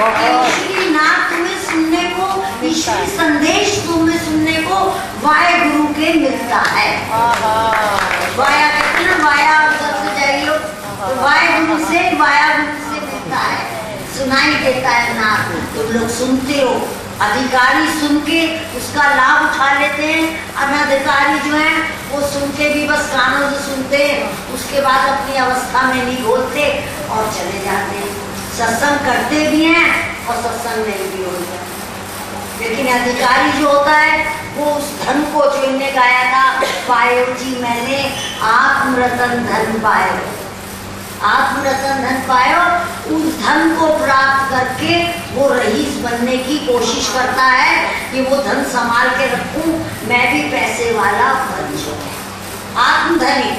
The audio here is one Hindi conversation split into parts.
ईश्वरी नाद तुम्हें सुनने को, ईश्वरी संदेश तुम्हें सुनने को वाया गुरु के मिलता है। वाया कहते हैं ना, वाया उधर से जाइए तो वाया गुरु से मिलता है, सुनाई देता है नाद। तुम लोग सुनते हो, अधिकारी सुन के उसका लाभ उठा लेते हैं, अनधिकारी जो है वो सुन के भी बस कानों से सुनते हैं, उसके बाद अपनी अवस्था में नहीं घोलते और चले जाते हैं। सत्संग करते भी हैं और सत्संग नहीं भी होता। लेकिन अधिकारी जो होता है वो उस धन को, जो इन्हें गाया था, पायो जी मैंने आत्मरतन धन पायो, आत्मरतन धन पायो, उस धन को प्राप्त करके वो रईस बनने की कोशिश करता है कि वो धन संभाल के रखूं, मैं भी पैसे वाला बन जाऊं। आत्मधनी,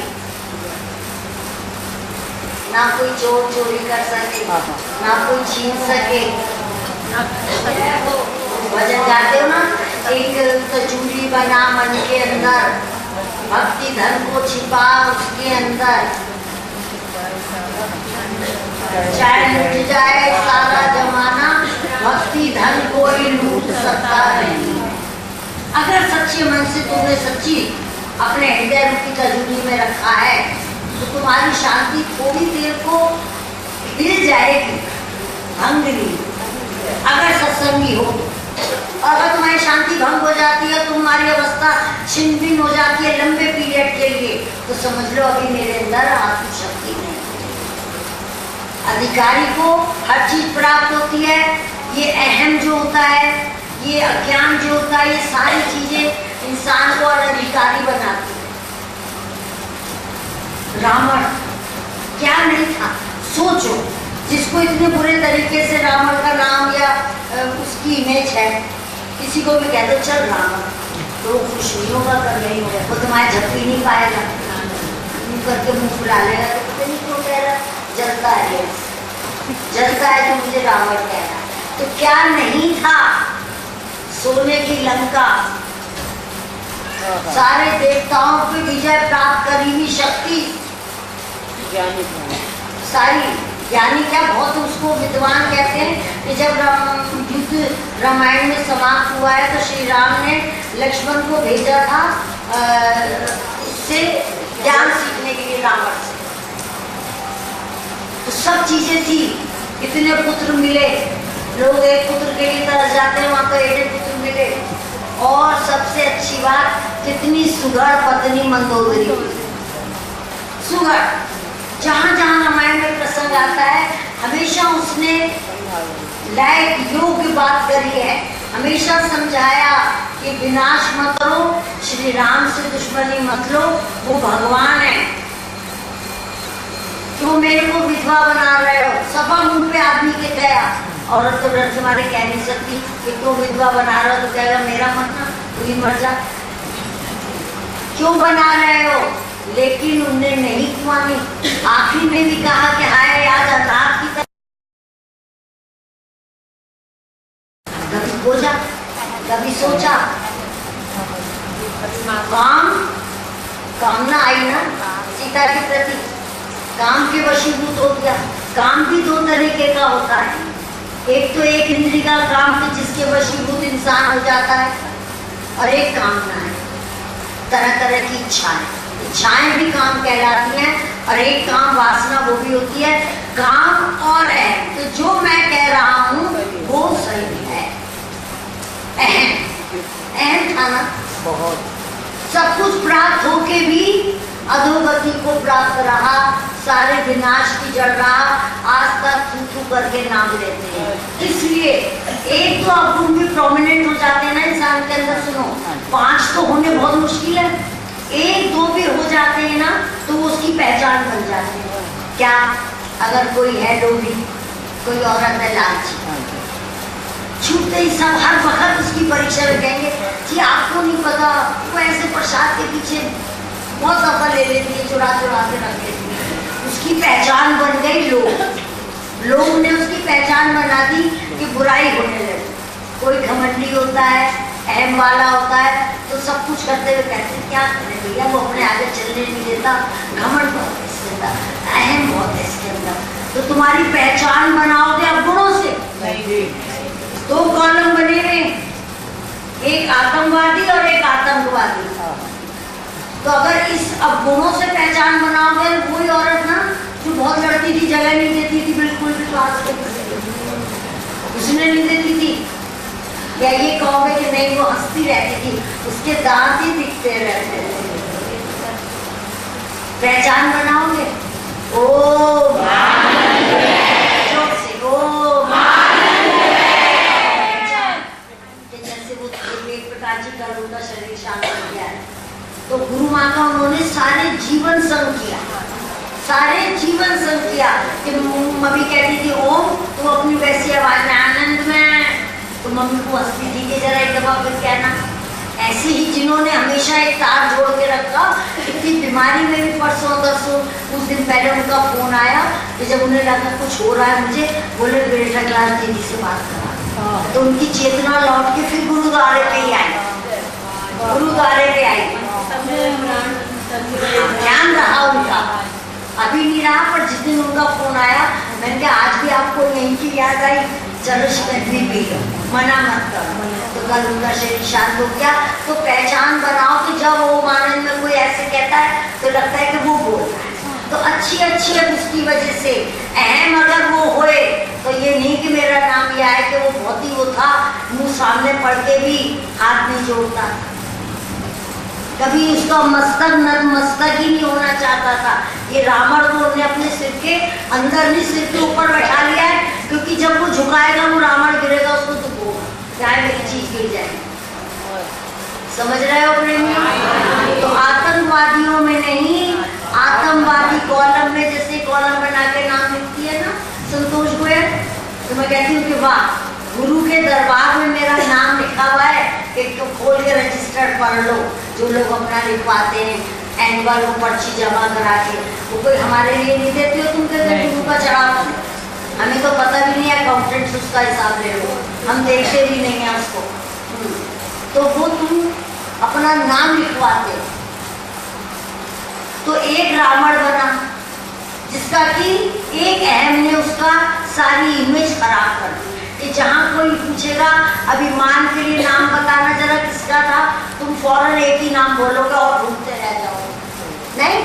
ना कोई चोर चोरी कर सके, ना कोई छीन सके। भजन गाते हो ना, एक तजूरी बना मन के अंदर, भक्ति धन को छिपा उसके अंदर, चाहे लूट जाए सारा जमाना, भक्ति धन कोई लूट सकता नहीं। अगर सच्चे मन से तुमने सच्ची अपने हृदय रूपी तजूरी में रखा है तो तुम्हारी शांति थोड़ी देर को हिल जाएगी, भंग नहीं। अगर सत्संगी हो, अगर तुम्हारी शांति भंग हो जाती है, तुम्हारी अवस्था छिन्न भिन्न हो जाती है लंबे पीरियड के लिए, तो समझ लो अभी मेरे अंदर आत्मशक्ति नहीं। अधिकारी को हर चीज प्राप्त होती है, ये अहम जो होता है, ये अज्ञान जो होता है, ये सारी चीजें इंसान को अनधिकारी बनाती है। रावण क्या नहीं था, सोचो, जिसको इतने बुरे तरीके से रावण का नाम या उसकी इमेज है, किसी को भी कह दो चल रावण, तो खुश नहीं होगा, कर नहीं होगा, वो तुम्हारे झपकी नहीं पाएगा, करके मुंह फुला लेगा, तो पता नहीं क्यों कह रहा, जलता है, जलता है तो मुझे रावण कह रहा। तो क्या नहीं था, सोने की लंका, सारे देवताओं की विजय प्राप्त करी हुई शक्ति, सारी ज्ञानी क्या, बहुत उसको विद्वान कहते हैं कि जब युद्ध रामायण में समाप्त हुआ है तो श्री राम ने लक्ष्मण को भेजा था उससे ज्ञान सीखने के लिए रावण से। तो सब चीजें थी, इतने पुत्र मिले, लोग एक पुत्र के लिए तरस जाते हैं, वहां तो एक पुत्र मिले। और सबसे अच्छी बात, कितनी सुघड़ पत्नी मंदोदरी, सुघड़, जहां जहां रामायण में प्रसंग आता है हमेशा उसने लायक योग्य बात करी है, हमेशा समझाया कि विनाश मत करो, श्री राम से दुश्मनी मत लो, वो भगवान है, क्यों मेरे को विधवा बना रहे हो। सफा मुंह पे आदमी के गया, औरत तो डर से मारे कह नहीं सकती कि क्यों विधवा बना रहे हो, तो कहेगा मेरा मन ना, तू ही मर जा, क्यों बना रहे हो। लेकिन उनने नहीं मानी, आखिरी में भी कहा कि हाय याद अनाथ की तरह, कभी खोजा, कभी सोचा, कामना आई ना सीता के प्रति, काम के वशीभूत हो गया। काम भी दो तरीके का होता है, एक तो एक इंद्रिय का काम है जिसके वशीभूत इंसान हो जाता है, और एक कामना है, तरह तरह की इच्छाएं भी काम कहलाती हैं, और एक काम वासना वो भी होती है। काम और है, तो जो मैं कह रहा हूँ वो सही है। अहम था ना, बहुत सब कुछ प्राप्त होके भी अधोगति को प्राप्त रहा, सारे विनाश की जड़ रहा, आज तक थू करके नाम लेते हैं। इसलिए एक तो अवगुण भी प्रोमिनेंट हो जाते हैं ना इंसान के अंदर। सुनो, 5 तो होने बहुत मुश्किल है, 1-2 भी हो जाते हैं ना तो उसकी पहचान बन जाती है। क्या, अगर कोई है लोभी, कोई औरत है लालची, छूटते ही सब हर वक्त उसकी परीक्षा में कहेंगे कि आपको नहीं पता, वो ऐसे प्रसाद के पीछे बहुत दफा ले लेती है, चुरा चुरा के रख लेती है। उसकी पहचान बन गई, लोग ने उसकी पहचान बना दी कि बुराई होने लगी। कोई घमंडी होता है, अहम वाला होता है, तो सब कुछ करते हुए कहते हैं क्या करें भैया, वो अपने आगे चलने नहीं देता, घमंड बहुत है इसके अंदर, अहम बहुत है इसके अंदर। तो तुम्हारी पहचान बनाओगे अवगुणों से, दो कॉलम बने हुए, एक आतंकवादी और एक आतंकवादी। तो अगर इस अब गुणों से पहचान बनाओगे, कोई औरत ना जो बहुत लड़ती थी, जगह नहीं देती थी बिल्कुल भी क्लास में, उसने नहीं देती थी, या ये कहोगे कि नहीं वो हंसती रहती थी, उसके दांत ही दिखते रहते थे। पहचान बनाओगे, ओ से ओ जैसे वो एक प्रकार जी का उनका शरीर शांत हो गया है। तो गुरु माँ का उन्होंने सारे जीवन संग किया, सारे जीवन संग किया कि मम्मी कहती थी ओम, तो अपनी वैसी आवाज में आनंद में, तो मम्मी को हंसती थी कि जरा एक दफा फिर कहना। ऐसे ही जिन्होंने हमेशा एक तार जोड़ के रखा, इतनी बीमारी में भी परसों तरसों कुछ दिन पहले उनका फोन आया कि जब उन्हें लगा कुछ हो रहा है मुझे, बोले बेटा क्लास दीदी से बात करा। तो उनकी चेतना लौट के फिर गुरुद्वारे पे ही आई, गुरुद्वारे पे आई, ध्यान रहा उनका। अभी नहीं रहा, पर जिस दिन उनका फोन आया मैंने कहा आज भी आपको यहीं की याद आई, चलो शिकंजी पी लो, मना मत करो। तो कल उनका शरीर शांत हो गया। तो पहचान बनाओ कि जब वो आनंद में कोई ऐसे कहता है तो लगता है कि वो बोल रहा है, तो अच्छी अच्छी है उसकी वजह से। अहम अगर वो होए तो ये नहीं कि मेरा नाम यह है कि वो बहुत ही वो था, मुंह सामने पढ़ के भी हाथ नहीं जोड़ता, कभी उसका मस्तक नतमस्तक ही नहीं होना चाहता था। ये रावण को उन्होंने अपने सिर के अंदर नहीं, सिर के ऊपर बैठा लिया है, क्योंकि जब वो झुकाएगा वो रावण गिरेगा, उसको दुख होगा, चाहे मेरी चीज गिर जाए। समझ रहे हो प्रेमी? तो आतंकवादियों में नहीं, आतंकवादी कॉलम में, जैसे कॉलम बना के नाम लिखती है ना संतोष गोयल, तो मैं कहती हूँ कि वाह, गुरु के दरबार में मेरा नाम लिखा हुआ है, एक तो खोल के रजिस्टर्ड पढ़ लो, जो लोग अपना लिखवाते हैं एनुअल वो पर्ची जमा करा के, वो कोई हमारे लिए नहीं देती हो, तुम कहते गुरु का चढ़ावा, हमें तो पता भी नहीं है, अकाउंटेंट्स उसका हिसाब ले लो, हम देखते भी नहीं है उसको। तो वो तुम अपना नाम लिखवाते, तो एक रावण बना जिसका कि एक अहम ने उसका सारी इमेज खराब कर दी। कि जहाँ कोई पूछेगा अभिमान के लिए नाम बताना जरा किसका था, तुम फौरन एक ही नाम बोलोगे और ढूंढते रह जाओगे, नहीं?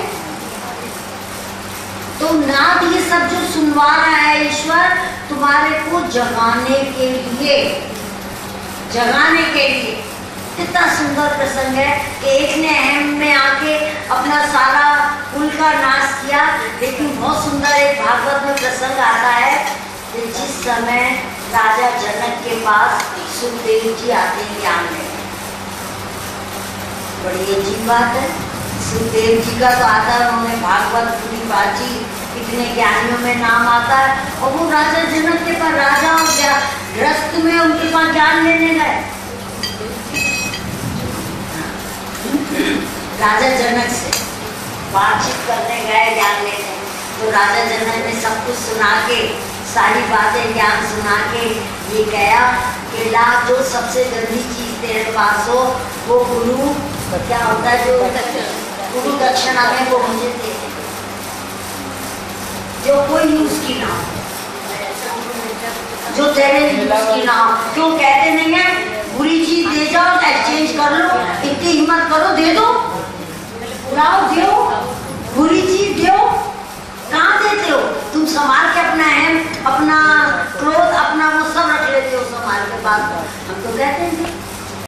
तो नाद ये सब जो सुनवा रहा है ईश्वर तुम्हारे को जगाने के लिए, जगाने के लिए। कितना सुंदर प्रसंग है कि एक ने अहम में आके अपना सारा कुल का नाश किया, लेकिन बहुत सुंदर एक भागवत में प्रसंग आता है कि जिस समय राजा जनक के पास सुखदेव जी आते हैं ज्ञान में, बड़ी अजीब बात है, सुखदेव जी का तो आता है, उन्होंने भागवत पूरी बाजी, इतने ज्ञानियों में नाम आता है, और वो राजा जनक के पास, राजा और ग्रस्त में उनके पास ज्ञान लेने गए, राजा जनक से बातचीत करने गए ज्ञान लेने। तो राजा जनक ने सब कुछ सुना के, सारी बातें ज्ञान सुना के ये कहा कि ला जो सबसे गंदी चीज तेरे पास हो वो गुरु क्या होता है, जो गुरु दक्षिणा में वो मुझे दे, जो कोई यूज की ना हो, जो तेरे यूज की ना हो। क्यों कहते नहीं है बुरी चीज दे जाओ एक्सचेंज कर लो, इतनी हिम्मत करो दे दो, लाओ दो, बुरी चीज दो, कहाँ देते हो तुम? संभाल के अपना अहम, अपना क्रोध, अपना वो सब रख लेते हो संभाल के। बात हम तो कहते हैं